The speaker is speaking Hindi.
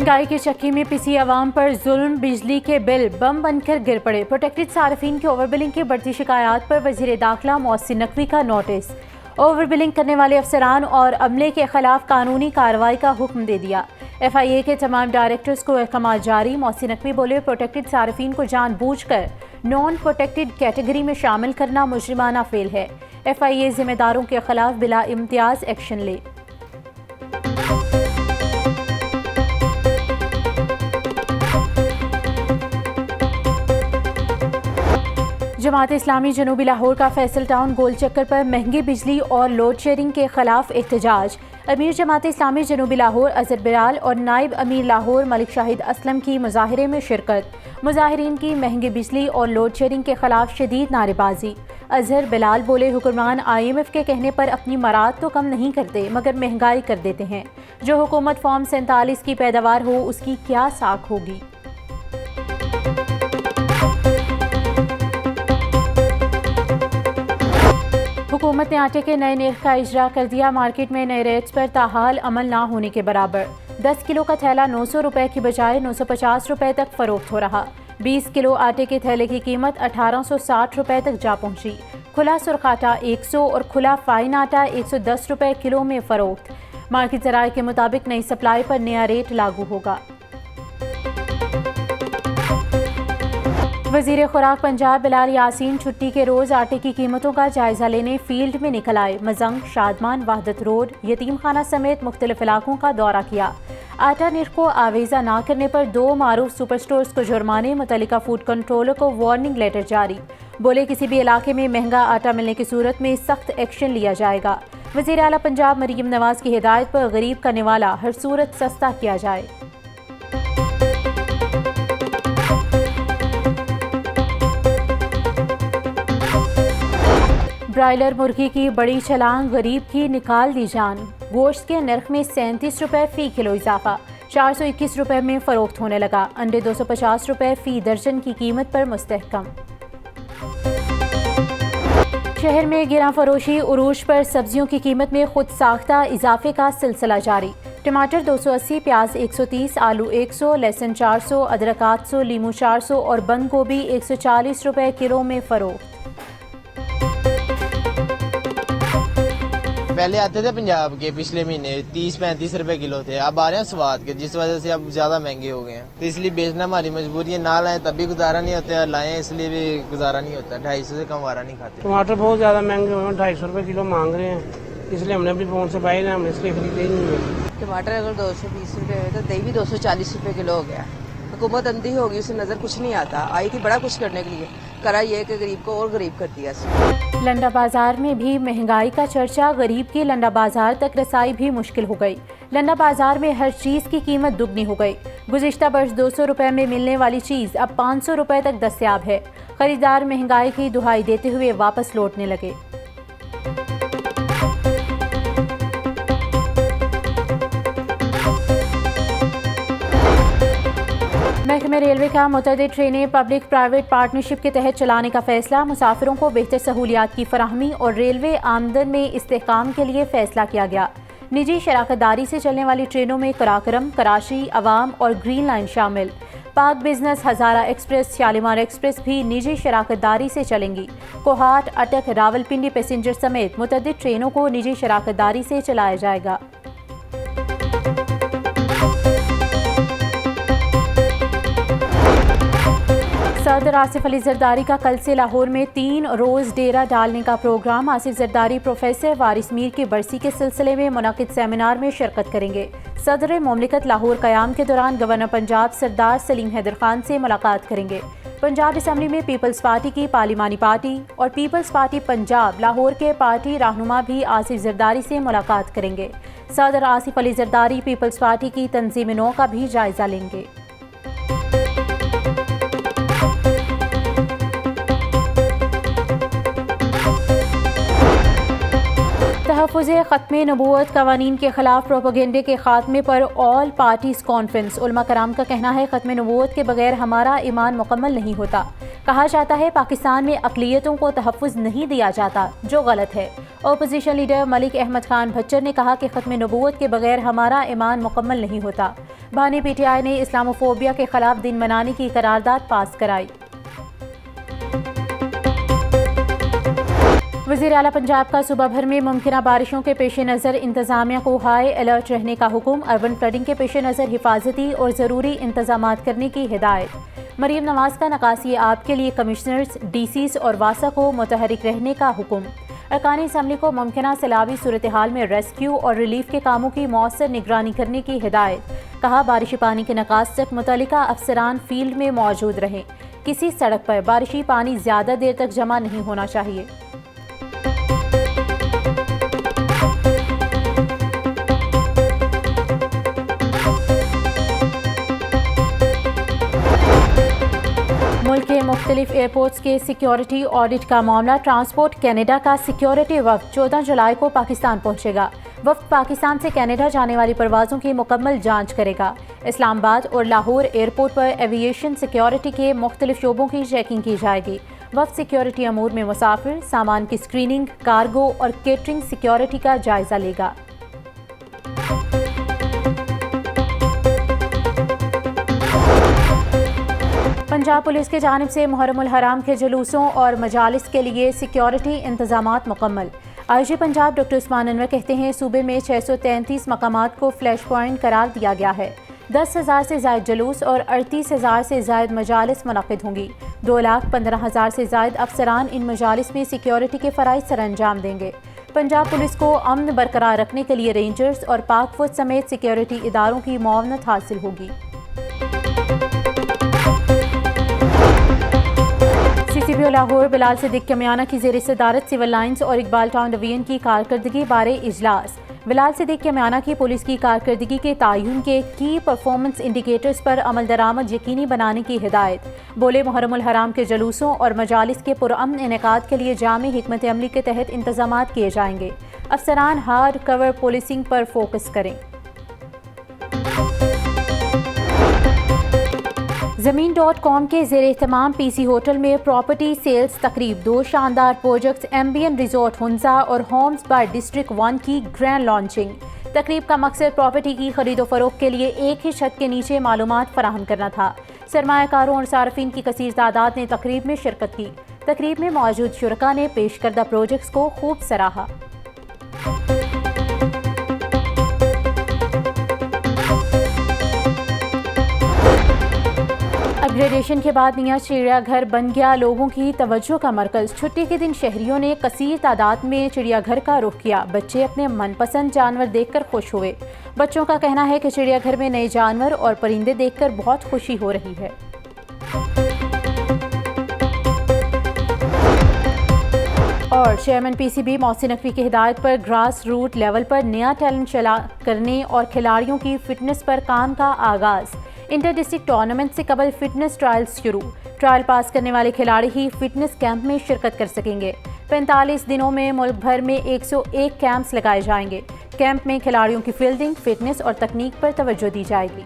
महंगाई के चक्की में पिसी आवाम पर जुल्म, बिजली के बिल बम बनकर गिर पड़े। प्रोटेक्टेड सार्फिन की ओवर बिलिंग की बढ़ती शिकायत पर वजीर दाखिला मोहसिन नकवी का नोटिस। ओवर बिलिंग करने वाले अफसरान और अमले के खिलाफ कानूनी कार्रवाई का हुक्म दे दिया। FIA के तमाम डायरेक्टर्स को अहकाम जारी। मोहसिन नकवी बोले, प्रोटेक्टेड सार्फिन को जानबूझकर नॉन प्रोटेक्टेड कैटेगरी में शामिल करना मुजरिमाना फेल है। FIA जिम्मेदारों के खिलाफ बिला इम्तियाज एक्शन ले। जमात इस्लामी जनूबी लाहौर का फैसल टाउन गोल चक्कर पर महंगी बिजली और लोड शेयरिंग के खिलाफ एहतजाज। अमीर जमात इस्लामी जनूबी लाहौर अजहर बिलाल और नायब अमीर लाहौर मलिक शाहिद असलम की मुजाहरे में शिरकत। मुजाहिरीन की महंगी बिजली और लोड शेयरिंग के खिलाफ शदीद नारेबाजी। अजहर बिलाल बोले, हुक्मरान IMF के कहने पर अपनी मराद तो कम नहीं करते मगर महंगाई कर देते हैं। जो हुकूमत फॉर्म 47 की पैदावार हो उसकी क्या साख होगी। हुकूमत ने आटे के नए निर्ख का इजरा कर दिया। मार्केट में नए रेट्स पर ताहाल अमल ना होने के बराबर। 10 किलो का थैला 900 रुपए की बजाय 950 रुपए तक फरोख्त हो रहा। 20 किलो आटे के थैले की कीमत 1860 रुपए तक जा पहुंची। खुला सुर्ख आटा 100 और खुला फाइन आटा 110 रुपए किलो में फरोख्त। मार्केट ज़राए के मुताबिक नई सप्लाई पर नया रेट लागू होगा। वज़ीर खुराक पंजाब बिलाल यासीन छुट्टी के रोज़ आटे की कीमतों का जायजा लेने फील्ड में निकल आए। मजंग, शादमान, वहदत रोड, यतीम खाना समेत मुख्तलिफ इलाकों का दौरा किया। आटा निर्ख को आवेजा ना करने पर 2 मारूफ सुपर स्टोर्स को जुर्माने। मुतल्लिका फूड कंट्रोलर को वार्निंग लेटर जारी। बोले, किसी भी इलाके में महंगा आटा मिलने की सूरत में सख्त एक्शन लिया जाएगा। वज़ीर आला पंजाब मरीम नवाज की हिदायत पर गरीब का निवाला हर सूरत सस्ता किया जाए। ब्रायलर मुर्गी की बड़ी छलांग, गरीब की निकाल दी जान। गोश्त के नर्ख में 37 रुपए फी किलो इजाफा, 421 रुपए में फरोख्त होने लगा। अंडे 250 रुपए फी दर्जन की कीमत पर मुस्तहकम। शहर में गिरा फरोशी उरूज पर सब्जियों की कीमत में खुद साख्ता इजाफे का सिलसिला जारी। टमाटर 280, प्याज 130, आलू 100, लहसुन 400, अदरक 800, लीमू 400 और बंद गोभी 140 रुपए किलो में फरोख्त। पहले आते थे पंजाब के पिछले महीने 30-35 रुपए किलो थे, अब आ रहे हैं स्वाद के, जिस वजह से अब ज्यादा महंगे हो गए हैं। तो इसलिए बेचना हमारी मजबूरी है, ना लाएं तब भी गुजारा नहीं होता है, लाएं इसलिए भी गुजारा नहीं होता। 250 से कम वारा नहीं खाते। टमाटर बहुत ज्यादा महंगे हुए हैं, 250 रुपए किलो मांग रहे हैं, इसलिए हमने अपनी फोन से पाए, हमने इसलिए खरीदे ही नहीं है। टमाटर अगर 220 रुपए है तो दही भी 240 रुपए किलो हो गया। हुकूमत अंधी होगी, उसे नजर कुछ नहीं आता। आई थी बड़ा कुछ करने के लिए, करा ये कि गरीब को और गरीब कर दिया। लंडा बाजार में भी महंगाई का चर्चा। गरीब की लंडा बाजार तक रसाई भी मुश्किल हो गई। लंडा बाजार में हर चीज़ की कीमत दुगनी हो गई। गुज़िश्ता वर्ष 200 रुपए में मिलने वाली चीज़ अब 500 रुपए तक दस्तयाब है। खरीदार महंगाई की दुहाई देते हुए वापस लौटने लगे। महकमे रेलवे का मुतअद्दिद ट्रेनें पब्लिक प्राइवेट पार्टनरशिप के तहत चलाने का फैसला। मुसाफिरों को बेहतर सहूलियात की फराहमी और रेलवे आमदन में इस्तेहकाम के लिए फैसला किया गया। निजी शराकतदारी से चलने वाली ट्रेनों में कराकरम, कराची, अवाम और ग्रीन लाइन शामिल। पाक बिजनेस, हज़ारा एक्सप्रेस, शालीमार एक्सप्रेस भी निजी शराकतदारी से चलेंगी। कोहाट, अटक, रावलपिंडी पैसेंजर समेत मुतअद्दिद ट्रेनों को निजी शराकतदारी से चलाया जाएगा। सदर आसिफ अली जरदारी का कल से लाहौर में 3 रोज़ डेरा डालने का प्रोग्राम। आसिफ जरदारी प्रोफेसर वारिस मीर की बरसी के सिलसिले में मुनाकिद सेमिनार में शिरकत करेंगे। सदर मुमलिकत लाहौर क़याम के दौरान गवर्नर पंजाब सरदार सलीम हैदर खान से मुलाकात करेंगे। पंजाब असम्बली में पीपल्स पार्टी की पार्लिमानी पार्टी और पीपल्स पार्टी पंजाब लाहौर के पार्टी रहनुमा भी आसिफ जरदारी से मुलाकात करेंगे। सदर आसिफ अली जरदारी पीपल्स पार्टी की तंजीम नौ का भी जायजा लेंगे। तहफ़्फ़ुज़े ख़त्मे नबूवत क़वानीन के ख़िलाफ़ प्रोपेगेंडे के ख़ात्मे पर ऑल पार्टीज़ कॉन्फ्रेंस। उलमा कराम का कहना है, ख़त्मे नबूवत के बगैर हमारा ईमान मुकम्मल नहीं होता। कहा जाता है पाकिस्तान में अक़लियतों को तहफ़्फ़ुज़ नहीं दिया जाता, जो गलत है। अपोजिशन लीडर मलिक अहमद खान भच्चर ने कहा कि ख़त्मे नबूवत के बगैर हमारा ईमान मुकम्मल नहीं होता। बानी PTI ने इस्लामोफोबिया के खिलाफ दिन मनाने की करारदाद पास कराई। वज़ीर आला पंजाब का सूबा भर में मुमकिना बारिशों के पेश नज़र इंतजामिया को हाई अलर्ट रहने का हुक्म। अर्बन फ्लडिंग के पेश नज़र हिफाजती और ज़रूरी इंतजाम करने की हिदायत। मरीम नवाज का नकासी आब के लिए कमिश्नर्स, DCs और वासा को मुतहरिक रहने का हुक्म। अरकान असम्बली को मुमकिना सैलाबी सूरत हाल में रेस्क्यू और रिलीफ के कामों की मौसर निगरानी करने की हिदायत। कहा, बारिशी पानी के निकास तक मुतल्लिका अफसरान फील्ड में मौजूद रहें। किसी सड़क पर बारिशी पानी ज़्यादा देर तक जमा नहीं होना चाहिए। मुल्क के मुख्तलिफ एयरपोर्ट्स के सिक्योरिटी ऑडिट का मामला। ट्रांसपोर्ट कैनेडा का सिक्योरिटी वफ्द 14 जुलाई को पाकिस्तान पहुंचेगा। वफ्द पाकिस्तान से कैनेडा जाने वाली परवाज़ों की मुकम्मल जांच करेगा। इस्लामाबाद और लाहौर एयरपोर्ट पर एविएशन सिक्योरिटी के मुख्तलिफ शोबों की चेकिंग की जाएगी। वफ्द सिक्योरिटी अमूर में मुसाफिर, सामान की स्क्रीनिंग, कार्गो और केटरिंग सिक्योरिटी का जायजा लेगा। पंजाब पुलिस के जानिब से मुहर्रमुल हराम के जुलूसों और मजालिस के लिए सिक्योरिटी इंतजामात मुकम्मल। IG पंजाब डॉक्टर उस्मान अनवर कहते हैं, सूबे में 633 मकामात को फ्लैश पॉइंट करार दिया गया है। 10,000 से ज़ायद जुलूस और 38,000 से ज़ायद मजालिस मुनक़िद होंगी। 2,15,000 से ज़ायद अफसरान इन मजालिस में सिक्योरिटी के फ़राइज़ सर अंजाम देंगे। पंजाब पुलिस को अमन बरकरार रखने के लिए रेंजर्स और पाक फौज समेत सिक्योरिटी इदारों की मुआवनत हासिल होगी। CCPO लाहौर बिलाल सिद्दीक कमियाना की ज़ेर सदारत सिविल लाइंस और इकबाल टाउन डिवीजन की कारकर्दगी बारे इजलास। बिलाल सिद्दीक कमियाना की पुलिस की कारकर्दगी के तायुन के की परफॉर्मेंस इंडिकेटर्स पर अमल दरामद यकीनी बनाने की हिदायत। बोले, मुहर्रमुल हराम के जुलूसों और मजालिस के पुरअमन इनेकाद के लिए जामी हिकमत अमली के तहत इंतजाम किए जाएंगे। अफसरान हार्ड कवर पुलिसिंग पर फोकस करें। ज़मीन.com के ज़ेर एहतमाम PC होटल में प्रॉपर्टी सेल्स तकरीब। 2 शानदार प्रोजेक्ट्स एम्बियन रिजॉर्ट हुंजा और होम्स बाय डिस्ट्रिक्ट 1 की ग्रैंड लॉन्चिंग। तकरीब का मकसद प्रॉपर्टी की खरीदो फरोख्त के लिए एक ही छत के नीचे मालूमात फराहम करना था। सरमायाकारों और सार्फिन की कसीर तादाद ने तकरीब में शिरकत की। तकरीब में मौजूद शुरका ने पेश करदा प्रोजेक्ट्स को खूब सराहा। अपग्रेडेशन के बाद नया चिड़ियाघर बन गया लोगों की तवज्जो का मरकज। छुट्टी के दिन शहरियों ने कसीर तादाद में चिड़ियाघर का रुख किया। बच्चे अपने मनपसंद जानवर देखकर खुश हुए। बच्चों का कहना है कि चिड़ियाघर में नए जानवर और परिंदे देखकर बहुत खुशी हो रही है। और चेयरमैन PCB मोहसिन नकवी की हिदायत पर ग्रास रूट लेवल पर नया टैलेंट चला करने और खिलाड़ियों की फिटनेस पर काम का आगाज़। इंटर डिस्ट्रिक्ट टूर्नामेंट से कबल फिटनेस ट्रायल्स शुरू। ट्रायल पास करने वाले खिलाड़ी ही फिटनेस कैंप में शिरकत कर सकेंगे। 45 दिनों में मुल्क भर में 101 कैंप्स लगाए जाएंगे। कैंप में खिलाड़ियों की फील्डिंग, फिटनेस और तकनीक पर तवज्जो दी जाएगी।